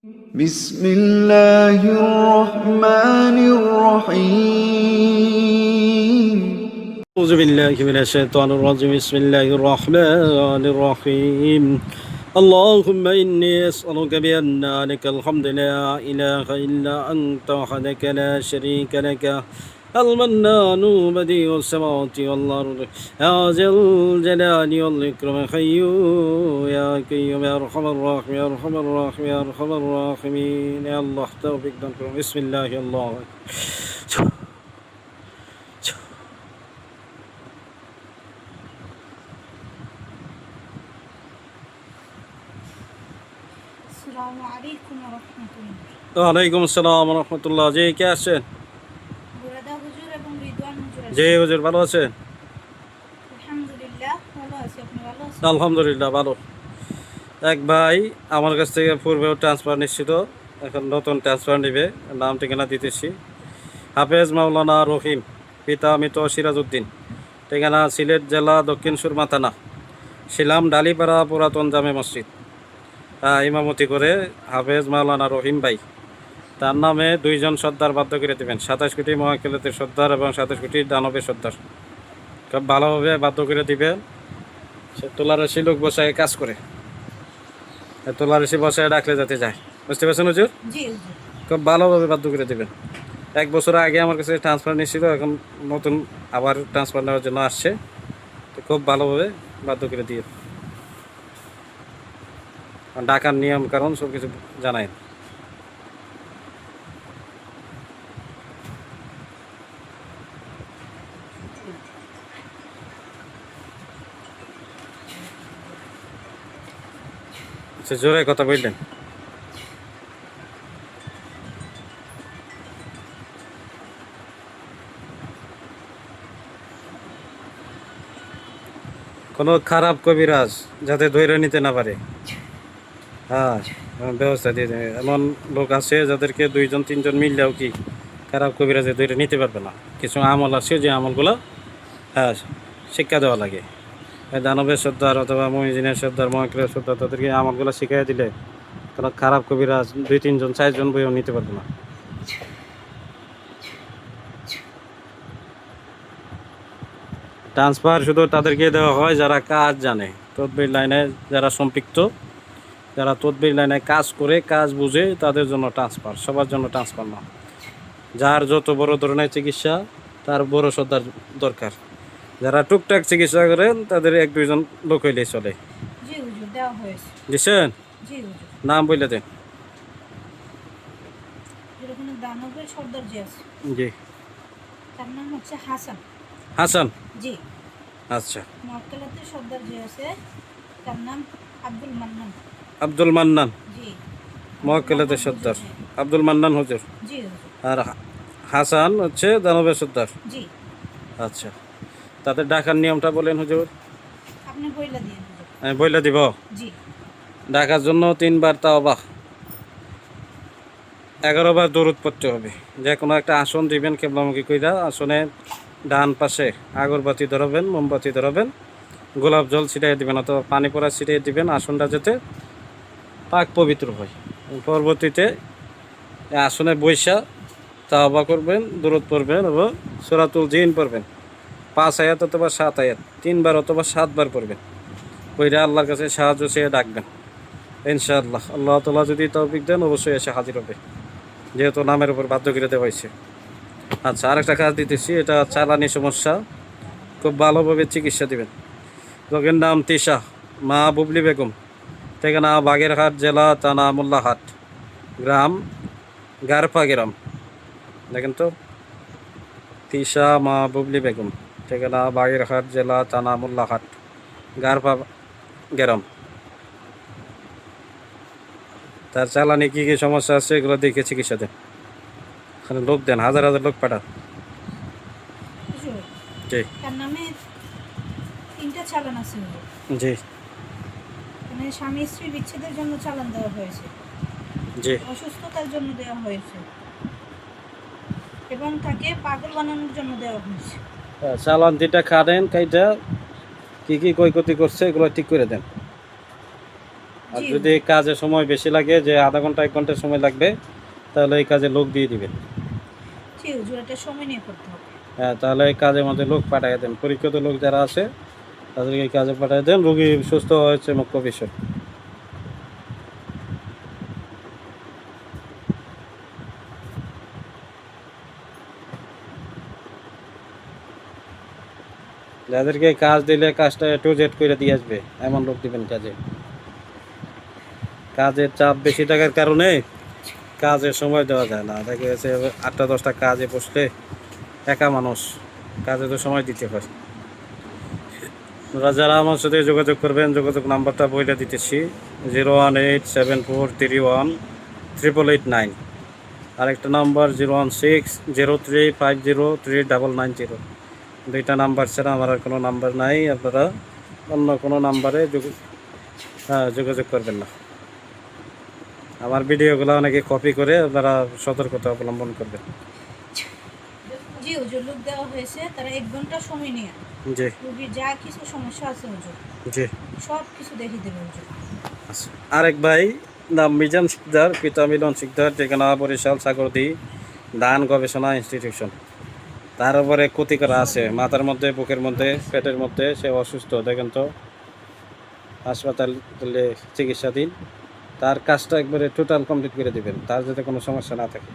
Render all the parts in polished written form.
بسم الله الرحمن الرحيم أعوذ بالله من الشيطان الرجيم بسم الله الرحمن الرحيم اللهم إني أسألك بأن لك الحمد لا إله إلا أنت وحدك لا شريك لك المنان بديع السماوات والأرض يا ذا الجلال والإكرام حي يا قيوم يا أرحم الراحمين يا أرحم الراحمين يا أرحم الراحمين يا الله توفيق দান করুন بسم الله الله আসসালামু আলাইকুম ওয়া রাহমাতুল্লাহ। ওয়ালাইকুম আসসালাম ওয়া রাহমাতুল্লাহ। জি কে আছেন? বুরাদা হুজুর এবং রিদওয়ান হুজুর আছেন। জি হুজুর ভালো আছেন? আলহামদুলিল্লাহ ভালো আছি, আপনি ভালো আছেন? আলহামদুলিল্লাহ ভালো। এক ভাই আমার কাছ থেকে পূর্বেও ট্রান্সফার নিশ্চিত, এখন নতুন ট্রান্সফার নেবে, নাম ঠিকানা দিতেছি। হাফেজ মাওলানা রহিম, পিতা মৃত সিরাজউদ্দিন, ঠিকানা সিলেট জেলা দক্ষিণ সুরমা থানা, শিলাম ডালিপাড়া পুরাতন জামে মসজিদ। ইমামতি করে হাফেজ মাওলানা রহিম ভাই। তার নামে দুইজন সর্দার বাধ্য করে দেবেন, 27 কোটি মহাকেলাতের সর্দার এবং 27 কোটি দানবের সর্দার। খুব ভালোভাবে বাধ্য করে দিবেন। সে তোলারসি লোক বসায় কাজ করে, তোলারসি বসায় ডাকলে যাতে যায়, বুঝতে পারছেন হুজুর? জি হুজুর। খুব ভালোভাবে বাধ্য করে দেবেন। 1 বছর আগে আমার কাছে ট্রান্সফার নিয়েছিল, এখন নতুন আবার ট্রান্সফার নেওয়ার জন্য আসছে, তো খুব ভালোভাবে বাধ্য করে দিয়ে ডাকার নিয়ম কারণ সব কিছু জানায়। সে জোরে কথা বললেন। কোনো খারাপ কবিরাজ যাতে ধৈর্য নিতে না পারে, হ্যাঁ ব্যবস্থা দিয়ে দেবে। এমন লোক আছে যাদেরকে 2-3জন মিললেও কি খারাপ কবিরাজে ধৈর্য নিতে পারবে না। কিছু আমল আছে যে আমলগুলো হ্যাঁ শিক্ষা দেওয়া লাগে। দানবের সর্দার অথবা মহিজিনের সর্দার মহাকেলের সর্দার তাদেরকে আমলগুলো শিখাই দিলে কোনো খারাপ কবিরাজ 2-3জন 4জন বইও নিতে পারবে না। ট্রান্সফার শুধু তাদেরকে দেওয়া হয় যারা কাজ জানে, তদবির লাইনে যারা সম্পৃক্ত, যারা তদবির লাইনে কাজ করে কাজ বুঝে তাদের জন্য ট্রান্সফার, সবার জন্য ট্রান্সফার না। যার যত বড় ধরনের চিকিৎসা তার বড় সর্দার দরকার। যারা টুকটাক চিকিৎসা করেন তাদের 1-2জন লোক হইলেই চলে। জি হুজুর, দেওয়া হয়েছে। দিচ্ছেন? জি হুজুর। নাম বলে দেন। যেরকম দানবের সর্দার যে আছে, জি তার নাম হচ্ছে হাসান। হাসান, জি। আচ্ছা। মক্কেলাতের সর্দার যে আছে, তার নাম আব্দুল মান্নান। আব্দুল মান্নান, জি। মক্কেলাতের সর্দার আব্দুল মান্নান হুজুর। জি হুজুর। আর হাসান হচ্ছে দানবের সর্দার। জি। আচ্ছা, তাদের ডাকার নিয়মটা বলেন হুজুর। আপনি বইলা দিন হুজুর। আমি বলে দিব। জি। ডাকার জন্য 3 বার তাওবা, 11 বার দরুদ পড়তে হবে। যে কোনো একটা আসন দিবেন কেবলামুখী কইরা, আসনে ডান পাশে আগরবাতি ধরাবেন, মোমবাতি ধরাবেন, গোলাপ জল ছিটাই দিবেন অথবা পানি পড়া ছিটিয়ে দিবেন, আসনটা যাতে পাক পবিত্র হয়। পরবর্তীতে আসনে বৈশা তাওবা করবেন, দরুদ পড়বেন এবং সূরাতুল জিন পড়বেন, 5 আয়াত অথবা 7 আয়াত 3 বার অথবা 7 বার পড়বেন। ওইটা আল্লাহর কাছে সাহায্য চেয়ে ডাকবেন। ইনশাআল্লাহ আল্লাহ তাআলা যদি তৌফিক দেন অবশ্যই এসে হাজির হবে, যেহেতু নামের উপর বাধ্য করে দেওয়া হয়েছে। আচ্ছা, আরেকটা কাজ দিতেছি, এটা চালানি সমস্যা, খুব ভালোভাবে চিকিৎসা দিবেন। রোগের নাম তিশা, মা বুবলি বেগম, ঠিকানা বাগেরহাট জেলা থানা মোল্লাহাট, গ্রাম গারফা গ্রাম। দেখেন তো, তিশা মা বুবলি বেগম, ঠিকানা বাগেরহাট জেলা থানা মোল্লাহাট, গারফা গ্রাম। তার চালানি কী কী সমস্যা আছে এগুলো দেখে চিকিৎসা দেন। এখানে লোক দেন, হাজার হাজার লোক পাঠান। হুজুর, জি তার নামে 3টা চালান আছে হুজুর। জি মানে স্বামী স্ত্রী বিচ্ছেদের জন্য চালান দেওয়া হয়েছে, জি অসুস্থতার জন্য দেওয়া হয়েছে এবং তাকে পাগল বানানোর জন্য দেওয়া হয়েছে। চালান যেটা খাটেন কাইটা কী কী ক্ষয়ক্ষতি করছে এগুলো ঠিক করে দেন। আর জি যদি কাজে সময় বেশি লাগে, যে আধা ঘন্টা 1 ঘন্টা সময় লাগবে, তাহলে এই কাজে লোক দিয়ে দিবেন। জি হুজুর, এটা সময় নিয়ে করতে হবে। হ্যাঁ, তাহলে এই কাজের মধ্যে লোক পাঠিয়ে দেন, পরীক্ষিত লোক যারা আছে তাদেরকে এই কাজে পাঠিয়ে দেন। রোগী সুস্থ হয়েছে মুখ্য বিষয়। যাদেরকে কাজ দিলে কাজটা একটু জেট করে দিয়ে আসবে, এমন লোক দিবেন কাজে। কাজের চাপ বেশি থাকার কারণে কাজের সময় দেওয়া যায় না। দেখা গেছে 8টা 10টা কাজে বসলে একা মানুষ, কাজে তো সময় দিতে হয়। আপনারা যারা আমার সাথে যোগাযোগ করবেন, যোগাযোগ নাম্বারটা বইটা দিতেছি, 01874318889। আরেকটা নাম্বার 01603503990। দুইটা নাম্বার ছাড়া আমার আর কোনো নাম্বার নাই। আপনারা অন্য কোনো নাম্বারে যোগাযোগ করবেন না। আমার ভিডিওগুলো অনেকে কপি করে, আপনারা সতর্কতা অবলম্বন করবেন। জি হুজুর, লোক দেওয়া হয়েছে, তারা 1 ঘন্টা সময় নিয়ে জি রোগীর যা কিছু সমস্যা আছে হুজুর জি। সব কিছু দেখিয়ে দেবে হুজুর। আচ্ছা, আরেক ভাই নাম মিজান শিকদার, পিতা মিলন শিকদার, ঠিকানা বরিশাল সাগরদী ধান গবেষণা ইনস্টিটিউশন। তার উপরে ক্ষতি করা আছে মাথার মধ্যে, বুকের মধ্যে, পেটের মধ্যে। সে অসুস্থ, দেখেন তো, হাসপাতালে চিকিৎসাধীন। তার কাজটা একবারে টোটাল কমপ্লিট করে দিবেন, তার যাতে কোনো সমস্যা না থাকে।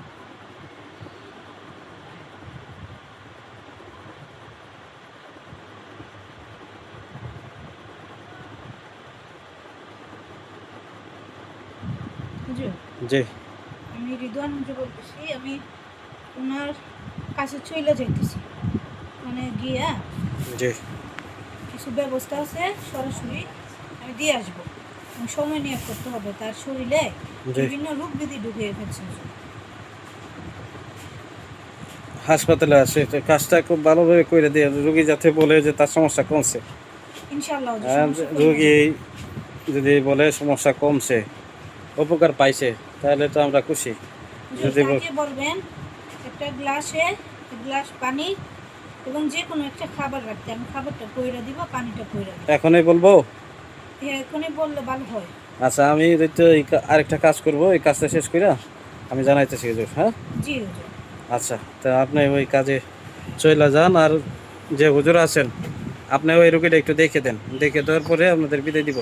হুজুর, জি আমি রিদওয়ান হুজুর বলতেছি। আমি ওনার কাছে চলে যাইতেছি, মানে গিয়া জি কিছু ব্যবস্থা আছে, সরাসরি আমি দিয়ে আসবো। এবং সময় নিয়ে করতে হবে, তার শরীরে জি। বিভিন্ন রোগ ব্যাধি ঢুকিয়ে ফেলছে হুজুর। হাসপাতালে আছে, তো কাজটা খুব ভালোভাবে করে দিয়ে রোগী যাতে বলে যে তার সমস্যা কমছে। ইনশাআল্লাহ হুজুর, আর সমস্যা করবে না। রোগী যদি বলে সমস্যা কমছে, উপকার পাইছে, তাহলে তো আমরা খুশি। হুজুর, যদি তাকে বলবেন একটা গ্লাসে 1 গ্লাস পানি এবং যে কোনো একটা খাবার রাখতে, আমি খাবারটা কইরা দিব, পানিটা কইরা দিব। এখনই বলবো। এখনই বললে ভালো হয়। আচ্ছা, আমি তো আরেকটা কাজ করব, এই কাজটা শেষ করে আমি জানাইতেছি হুজুর। হ্যাঁ, জি হুজুর। আচ্ছা, তা আপনি ওই কাজে চলে যান। আর যে হুজুর আছেন, আপনি ওই রুগীটা একটু দেখে দেন, দেখে দেওয়ার পরে আপনাদের বিদায় দিব।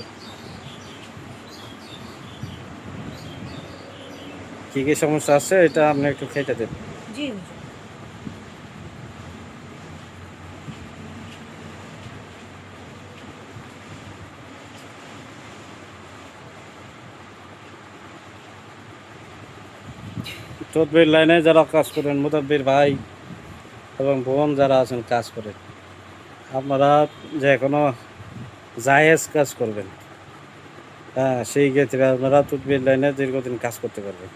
কী কী সমস্যা আছে এটা আপনি একটু খেটে দেন। জি হুজুর। তদবির লাইনে যারা কাজ করেন, মুতাব্বির ভাই এবং বোন যারা আছেন কাজ করেন, আপনারা যে কোনো জায়েজ কাজ করবেন। হ্যাঁ, সেই ক্ষেত্রে আপনারা তদবির লাইনে দীর্ঘদিন কাজ করতে পারবেন।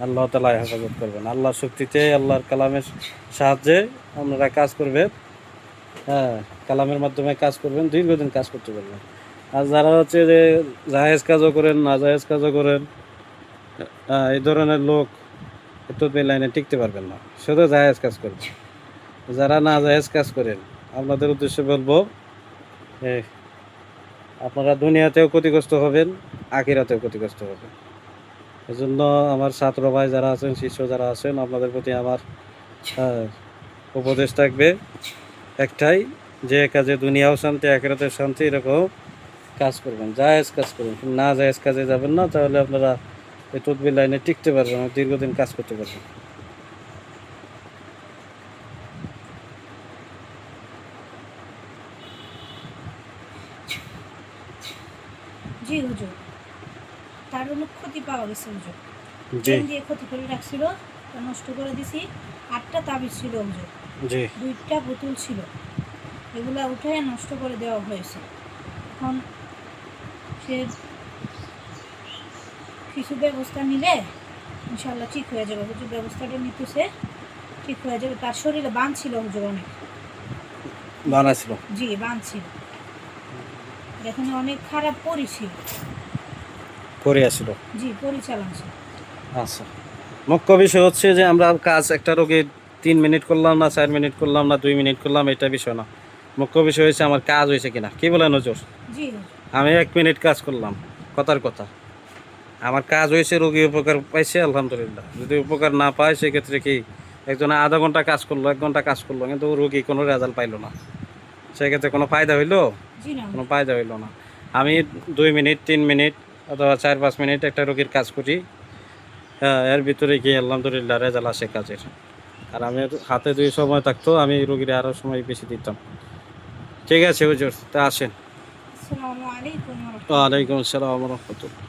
আল্লাহ তাআলা হেফাজত করবেন। আল্লাহর শক্তিতে, আল্লাহর কালামের সাহায্যে আপনারা কাজ করবেন। হ্যাঁ, কালামের মাধ্যমে কাজ করবেন, দীর্ঘদিন কাজ করতে পারবেন। আর যারা হচ্ছে যে জায়েজ কাজও করেন, নাজায়েজ কাজও করেন, এই ধরনের লোক তদবির লাইনে টিকতে পারবেন না, শুধু জায়েজ কাজ করবেন। যারা না জায়েজ কাজ করেন, আপনাদের উদ্দেশ্যে বলবো, এ, আপনারা দুনিয়াতেও ক্ষতিগ্রস্ত হবেন, আখিরাতেও ক্ষতিগ্রস্ত হবেন। এজন্য আমার ছাত্র ভাই যারা আছেন, শিষ্য যারা আছেন, আপনাদের প্রতি আমার উপদেশ থাকবে একটাই, যে কাজে দুনিয়াও শান্তি, আখিরাতেও শান্তি, এরকম কাজ করবেন, জায়েজ কাজ করবেন। না জায়েজ কাজে যাবেন না, তাহলে আপনারা এই তদবির লাইনে টিকতে পারবেন না, দীর্ঘদিন কাজ করতে পারবেন। জি হুজুর, তার অনেক ক্ষতি পাওয়া গেছে হুজুর। জি তেল দিয়ে ক্ষতি করে রাখছিল, তা নষ্ট করে দিছি। 8টা তাবিজ ছিল হুজুর, জি 2টা বোতল ছিল, এগুলা উঠে নষ্ট করে দেওয়া হয়েছে। এখন সে কিছু ব্যবস্থা নিলে ইনশাআল্লাহ ঠিক হয়ে যাবে হুজুর। ব্যবস্থাটা নিতেছে, ঠিক হয়ে যাবে। তার শরীরে বান ছিল হুজুর অনেক। বানাইছিল। জি, বান ছিল, এখানে অনেক খারাপ ছিল। করে আসছিল। জি, পরিচালন ছিল। আচ্ছা, মুখ্য বিষয় হচ্ছে যে আমরা কাজ একটা রোগীর 3 মিনিট করলাম না, 4 মিনিট করলাম না, 2 মিনিট করলাম, এটা বিষয় না। মুখ্য বিষয় হচ্ছে আমার কাজ হয়েছে কিনা। কি বলেন হুজুর? জি হুজুর। আমি 1 মিনিট কাজ করলাম, কথার কথা। আমার কাজ হয়েছে, রোগী উপকার পাইছে আলহামদুলিল্লাহ। যদি উপকার না পায় সেক্ষেত্রে কি, একজনে আধা ঘন্টা কাজ করলো, 1 ঘন্টা কাজ করলো, কিন্তু রোগী কোনো রেজাল্ট পাইলো না, সেক্ষেত্রে কোনো ফায়দা হইলো? জি না। কোনো ফায়দা হইলো না। আমি 2 মিনিট 3 মিনিট অথবা 4-5 মিনিট একটা রোগীর কাজ করি, হ্যাঁ, এর ভিতরে গিয়ে আলহামদুলিল্লাহ রেজাল্ট আসে কাজের। আর আমি হাতে যদি সময় থাকতো আমি রোগীর আরও সময় বেশি দিতাম। ঠিক আছে হুজুর, তা আসেন। আসসালামু আলাইকুম ওয়া রাহমাতুল্লাহ। ওয়ালাইকুম আসসালাম ওয়া রাহমাতুল্লাহ।